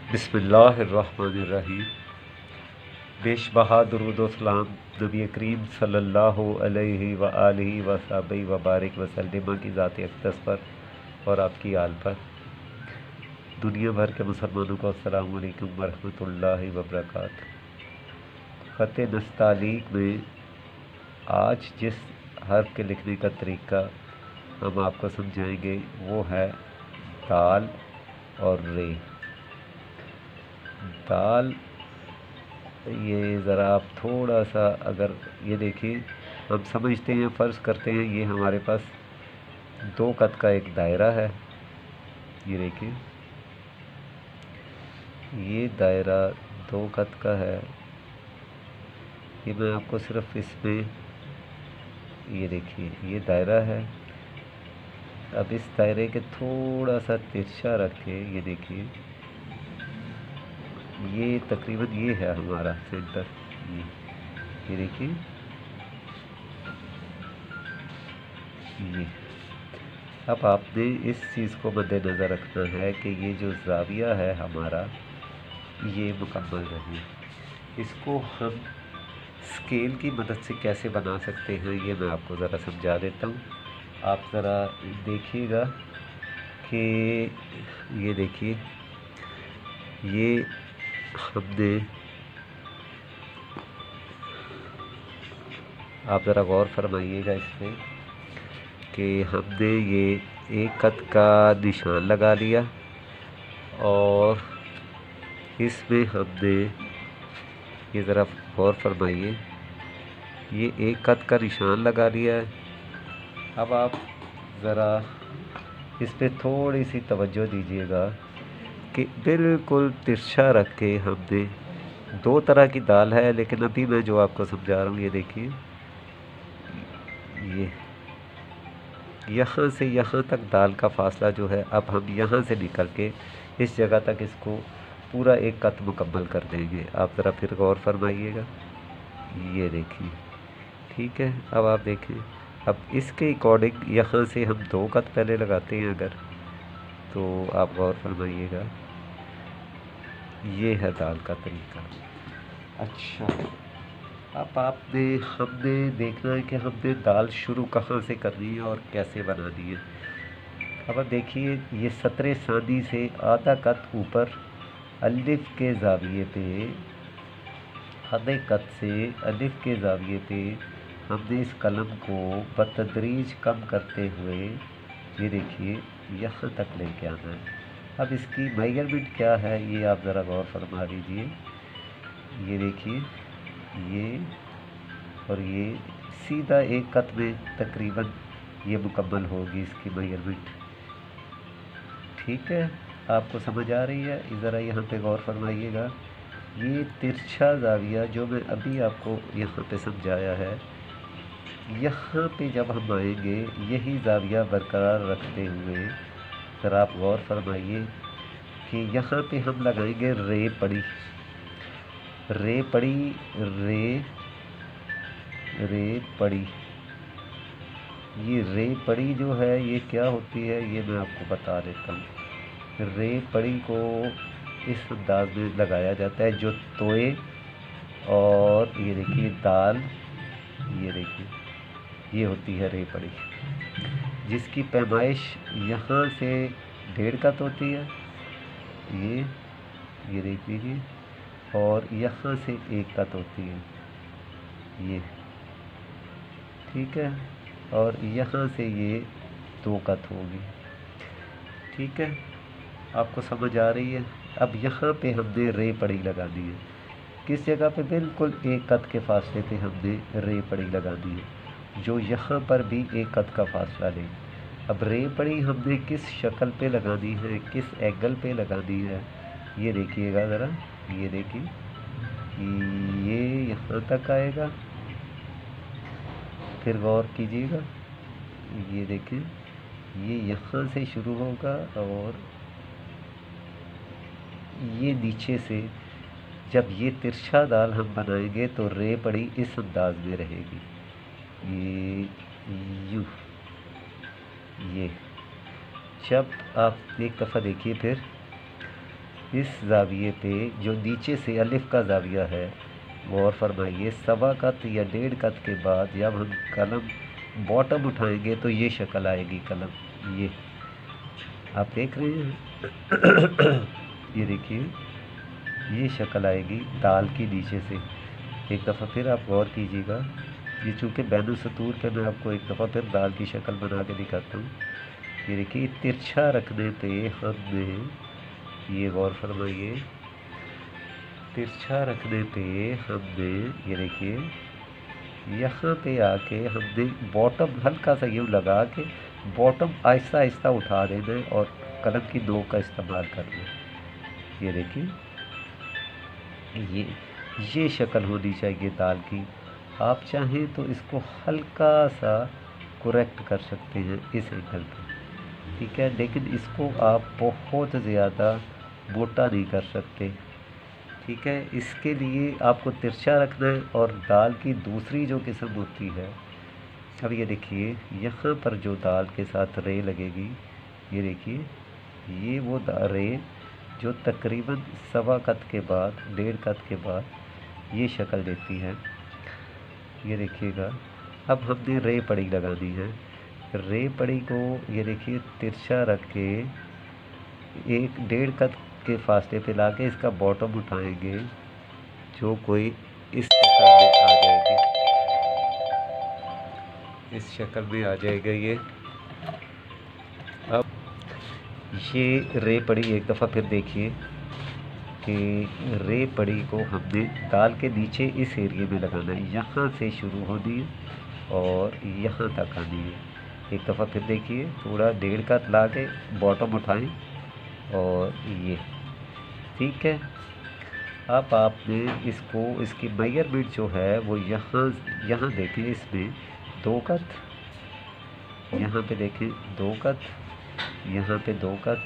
بسم اللہ الرحمن الرحیم۔ بیش بہا درود و سلام نبی کریم صلی اللہ علیہ وآلہ وصحبہ وبارک وسلم کی ذات اقدس پر اور آپ کی آل پر۔ دنیا بھر کے مسلمانوں کو السلام علیکم ورحمۃ اللہ وبرکاتہ۔ خط نستعلیق میں آج جس حرف کے لکھنے کا طریقہ ہم آپ کو سمجھائیں گے وہ ہے دال اور رے۔ دال، یہ ذرا آپ تھوڑا سا اگر یہ دیکھیں، ہم سمجھتے ہیں، فرض کرتے ہیں یہ ہمارے پاس دو قط کا ایک دائرہ ہے۔ یہ دیکھیں، یہ دائرہ دو قط کا ہے۔ یہ میں آپ کو صرف اس میں یہ دیکھیے، یہ دائرہ ہے۔ اب اس دائرے کے تھوڑا سا ترچھا رکھ کے یہ دیکھیے، یہ تقریباً یہ ہے ہمارا سینٹر۔ یہ دیکھیے، یہ اب آپ نے اس چیز کو مد نظر رکھنا ہے کہ یہ جو زاویہ ہے ہمارا، یہ مکمل رہے۔ اس کو ہم اسکیل کی مدد سے کیسے بنا سکتے ہیں یہ میں آپ کو ذرا سمجھا دیتا ہوں۔ آپ ذرا دیکھیے گا کہ یہ دیکھیے، یہ ہم نے، آپ ذرا غور فرمائیے گا اس پہ کہ ہم نے یہ ایک قط کا نشان لگا لیا اور اس میں ہم نے یہ ذرا غور فرمائیے، یہ ایک قط کا نشان لگا لیا ہے۔ اب آپ ذرا اس پہ تھوڑی سی توجہ دیجیے گا کہ بالکل ترچھا رکھ کے ہم نے دو طرح کی دال ہے، لیکن ابھی میں جو آپ کو سمجھا رہا ہوں یہ دیکھیے، یہ یہاں سے یہاں تک دال کا فاصلہ جو ہے، اب ہم یہاں سے نکل کے اس جگہ تک اس کو پورا ایک قط مکمل کر دیں گے۔ آپ ذرا پھر غور فرمائیے گا، یہ دیکھیے، ٹھیک ہے۔ اب آپ دیکھیں، اب اس کے اکارڈنگ یہاں سے ہم دو قط پہلے لگاتے ہیں اگر، تو آپ غور فرمائیے گا، یہ ہے دال کا طریقہ۔ اچھا، اب ہم نے دیکھنا ہے کہ ہم نے دال شروع کہاں سے کرنی ہے اور کیسے بنانی ہے۔ اب آپ دیکھیے، یہ سطر ثانی سے آدھا قط اوپر الف کے زاویے پہ، آدھے قط سے الف کے زاویے پہ ہم نے اس قلم کو بتدریج کم کرتے ہوئے یہ دیکھیے یہاں تک لے کے آنا ہے۔ اب اس کی میجرمنٹ کیا ہے یہ آپ ذرا غور فرما لیجیے۔ یہ دیکھیے، یہ اور یہ سیدھا ایک قط میں تقریباً یہ مکمل ہوگی اس کی میجرمنٹ، ٹھیک ہے۔ آپ کو سمجھ آ رہی ہے؟ ذرا یہاں پہ غور فرمائیے گا، یہ ترچھا زاویہ جو میں ابھی آپ کو یہاں پہ سمجھایا ہے، یہاں پہ جب ہم آئیں گے یہی زاویہ برقرار رکھتے ہوئے ذرا آپ غور فرمائیے کہ یہاں پہ ہم لگائیں گے رے پڑی، رے پڑی، رے پڑی۔ یہ رے پڑی جو ہے یہ کیا ہوتی ہے یہ میں آپ کو بتا دیتا ہوں۔ رے پڑی کو اس انداز میں لگایا جاتا ہے جو توئے اور یہ دیکھیے دال، یہ دیکھیے یہ ہوتی ہے رے پڑی، جس کی پیمائش یہاں سے 1.5 قط ہوتی ہے، یہ دیکھ لیجیے، اور یہاں سے 1 قط ہوتی ہے، یہ ٹھیک ہے، اور یہاں سے یہ 2 قط ہوگی، ٹھیک ہے۔ آپ کو سمجھ آ رہی ہے؟ اب یہاں پہ ہم نے رے پڑی لگانی ہے، کس جگہ پہ؟ بالکل 1 قط کے فاصلے پہ ہم نے رے پڑی لگانی ہے، جو یہاں پر بھی 1 قط کا فاصلہ لیں۔ اب رے پڑی ہم نے کس شکل پہ لگانی ہے، کس اینگل پہ لگانی ہے، یہ دیکھیے گا ذرا، یہ دیکھیے، یہ یہاں تک آئے گا، پھر غور کیجیے گا، یہ دیکھیں، یہ یہاں سے شروع ہوگا اور یہ نیچے سے، جب یہ ترچھا دال ہم بنائیں گے تو رے پڑی اس انداز میں رہے گی، یہ یوں، یہ جب آپ ایک دفعہ دیکھیے، پھر इस जाविये पे जो नीचे से अलिफ का जाविया है, गौर फरमाइए, सवा कत या 1.5 कत के बाद जब हम कलम बॉटम उठाएंगे तो ये शक्ल आएगी कलम, ये आप देख रहे हैं। ये देखिए ये शक्ल आएगी दाल की नीचे से। एक दफ़ा फिर आप गौर कीजिएगा, ये चूँकि बैनुल सतूर पे मैं आपको एक दफ़ा फिर दाल की शक्ल बना के दिखाता हूँ। ये देखिए तिरछा रखने पे हमने, ये गौर फरमाइए, तिरछा रखने पे हमने, ये देखिए यहाँ पे आके हमने बॉटम हल्का सा यूँ लगा के बॉटम आहिस्ता आहिस्ता उठा देना है और कलम की नोक का इस्तेमाल करना है। ये देखिए ये शक्ल होनी चाहिए दाल की। आप चाहें तो इसको हल्का सा करेक्ट कर सकते हैं इस एंगल पे, ठीक है, लेकिन इसको आप बहुत ज़्यादा मोटा नहीं कर सकते, ठीक है। इसके लिए आपको तिरछा रखना है। और दाल की दूसरी जो किस्म होती है, अब ये देखिए यहाँ पर जो दाल के साथ रे लगेगी, ये देखिए ये वो रे जो तकरीबन सवा कत के बाद 1.5 कत के बाद ये शक्ल देती है। ये देखिएगा अब हमने रे पड़ी लगानी है। रे पड़ी को ये देखिए तिरछा रख के 1.5 कत के फासले पे ला के इसका बॉटम उठाएंगे, जो कोई इस शक्ल में आ जाएगी, इस शक्ल में आ जाएगा ये। अब ये रे पड़ी एक दफ़ा फिर देखिए कि रे पड़ी को हमने दाल के नीचे इस एरिए में लगाना है, यहाँ से शुरू होनी है और यहाँ तक आनी है। एक दफ़ा फिर देखिए, थोड़ा 1.5 कत ला के बॉटम उठाएं और ये, ठीक है। अब आपने इसको, इसकी मेजरमेंट जो है वो यहाँ देखें, इसमें 2 कत, यहाँ पे देखें 2 कत, यहाँ पे 2 कत,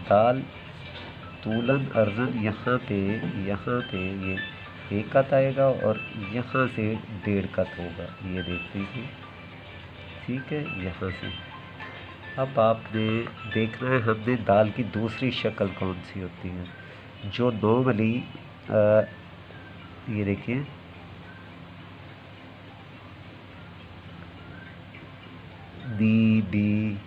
दाल तूलन अर्जन यहाँ पे ये 1 कत आएगा और यहाँ से 1.5 कत होगा, ये देख लीजिए, ठीक है। यहाँ से अब आपने देखना है हमने दाल की दूसरी शक्ल कौन सी होती है, जो नॉर्मली ये देखिए डी डी,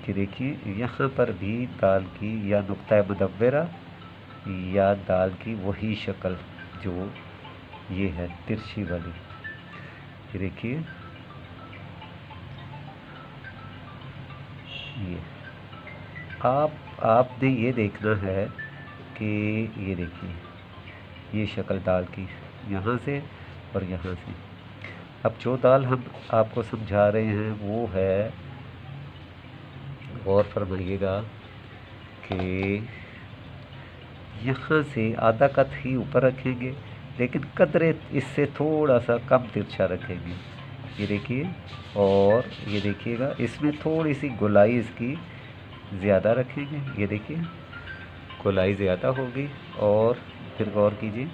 ये देखिए यहाँ पर भी दाल की या नुक्ता मुदव्वरा या दाल की वही शक्ल जो ये है तिरछी वाली। ये देखिए ये आपने ये देखना है कि ये देखिए ये शक्ल दाल की यहाँ से और यहाँ से। अब जो दाल हम आपको समझा रहे हैं वो है, गौर फरमाइएगा कि यहाँ से आधा कत ही ऊपर रखेंगे, लेकिन कदरे इससे थोड़ा सा कम तिरछा रखेंगे। ये देखिए, और ये देखिएगा इसमें थोड़ी सी गोलाई इसकी ज़्यादा रखेंगे। ये देखिए गोलाई ज़्यादा होगी। और फिर गौर कीजिए,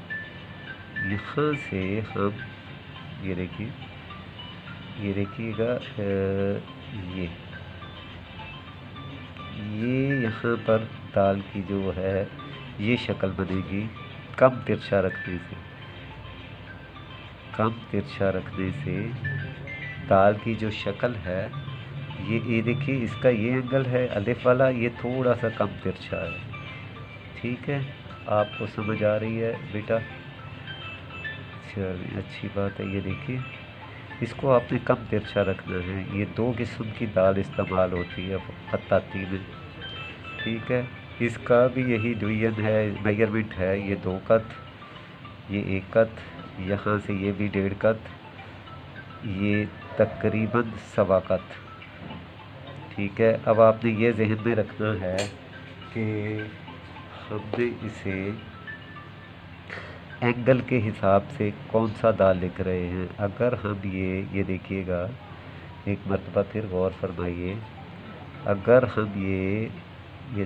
यहाँ से हम ये देखिएगा ये यहाँ पर दाल की जो है ये शक्ल बनेगी कम तिरछा रखने से। कम तिरछा रखने से दाल की जो शक्ल है ये देखिए, इसका ये एंगल है अलिफ वाला, ये थोड़ा सा कम तिरछा है, ठीक है। आपको समझ आ रही है बेटा? चलिए अच्छी बात है। ये देखिए इसको आपने कम तिरछा रखना है। ये 2 किस्म की दाल इस्तेमाल होती है खत्ताती में, ठीक है। इसका भी यही डिवीजन है, मेजरमेंट है। ये 2 कत, ये 1 कत, यहाँ से ये भी 1.5 कत, ये तकरीबन सवा कत, ठीक है। अब आपने ये जहन में रखना है कि हमने इसे एंगल के हिसाब से कौन सा दाल लिख रहे हैं। अगर हम ये देखिएगा एक मरतबा फिर गौर फरमाइए, अगर हम ये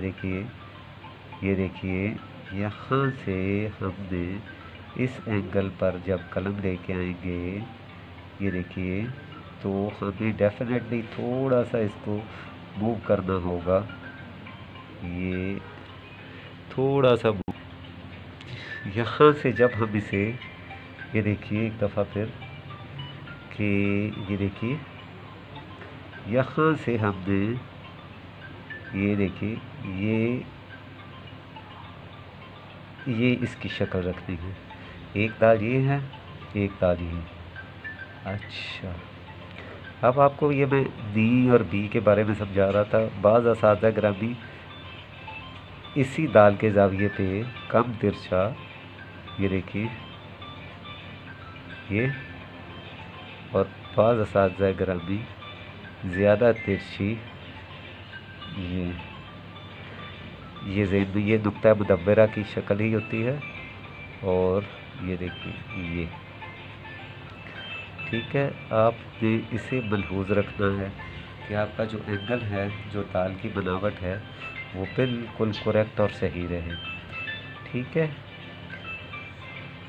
देखिए यहाँ से हमने इस एंगल पर जब कलम लेके आएंगे, ये देखिए, तो हमें डेफिनेटली थोड़ा सा इसको मूव करना होगा, ये थोड़ा सा मूव। यहाँ से जब हम इसे, ये देखिए एक दफ़ा फिर कि ये देखिए यहाँ से हमने, ये देखिए ये इसकी शक्ल रखनी है। एक दाल ये है, एक दाल ये। अच्छा, अब आपको ये मैं दी और बी के बारे में समझा रहा था। बाज़ असातिज़ा ग्रामी इसी दाल के ज़ाविये पे कम तिरछा, ये देखिए ये, और बाज़ असातिज़ा ग्रामी ज़्यादा तिरछी, ये ज़हन में, ये नुक्ता मुदव्वरा की शक्ल ही होती है। और ये देखिए ये, ठीक है। आपने इसे मलहूज़ रखना है कि आपका जो एंगल है, जो दाल की बनावट है, वो बिल्कुल करेक्ट और सही रहे, ठीक है।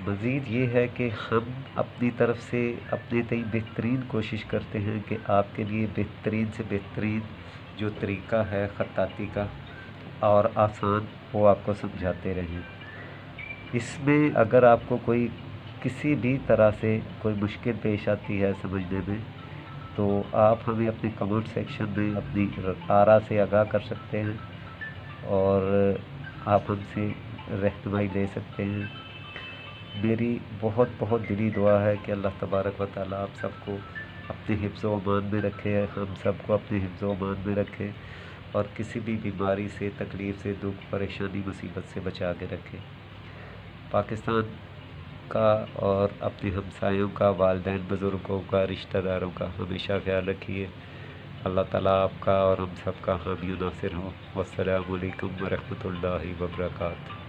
मज़ीद ये है कि हम अपनी तरफ से अपने तय बेहतरीन कोशिश करते हैं कि आपके लिए बेहतरीन से बेहतरीन जो तरीक़ा है ख़त्ताती का और आसान, वो आपको समझाते रहें। इसमें अगर आपको कोई किसी भी तरह से कोई मुश्किल पेश आती है समझने में, तो आप हमें अपने कमेंट सेक्शन में अपनी आरा से आगाह कर सकते हैं और आप हमसे रहनुमाई ले सकते हैं। मेरी बहुत बहुत दिली दुआ है कि अल्लाह तबारक व तआला आप सबको अपने हिफ्ज़ व अमान में रखे, हम सबको अपने हिफ्ज़ व अमान में रखे और किसी भी बीमारी से, तकलीफ़ से, दुख, परेशानी, मुसीबत से बचा के रखे। पाकिस्तान का और अपने हमसायों का, वालिदैन बुज़ुर्गों का, रिश्तेदारों का हमेशा ख्याल रखिए। अल्लाह ताला आपका और हम सब का हामी नासिर हो। वस्सलामु अलैकुम व रहमतुल्लाहि व बरकातहू।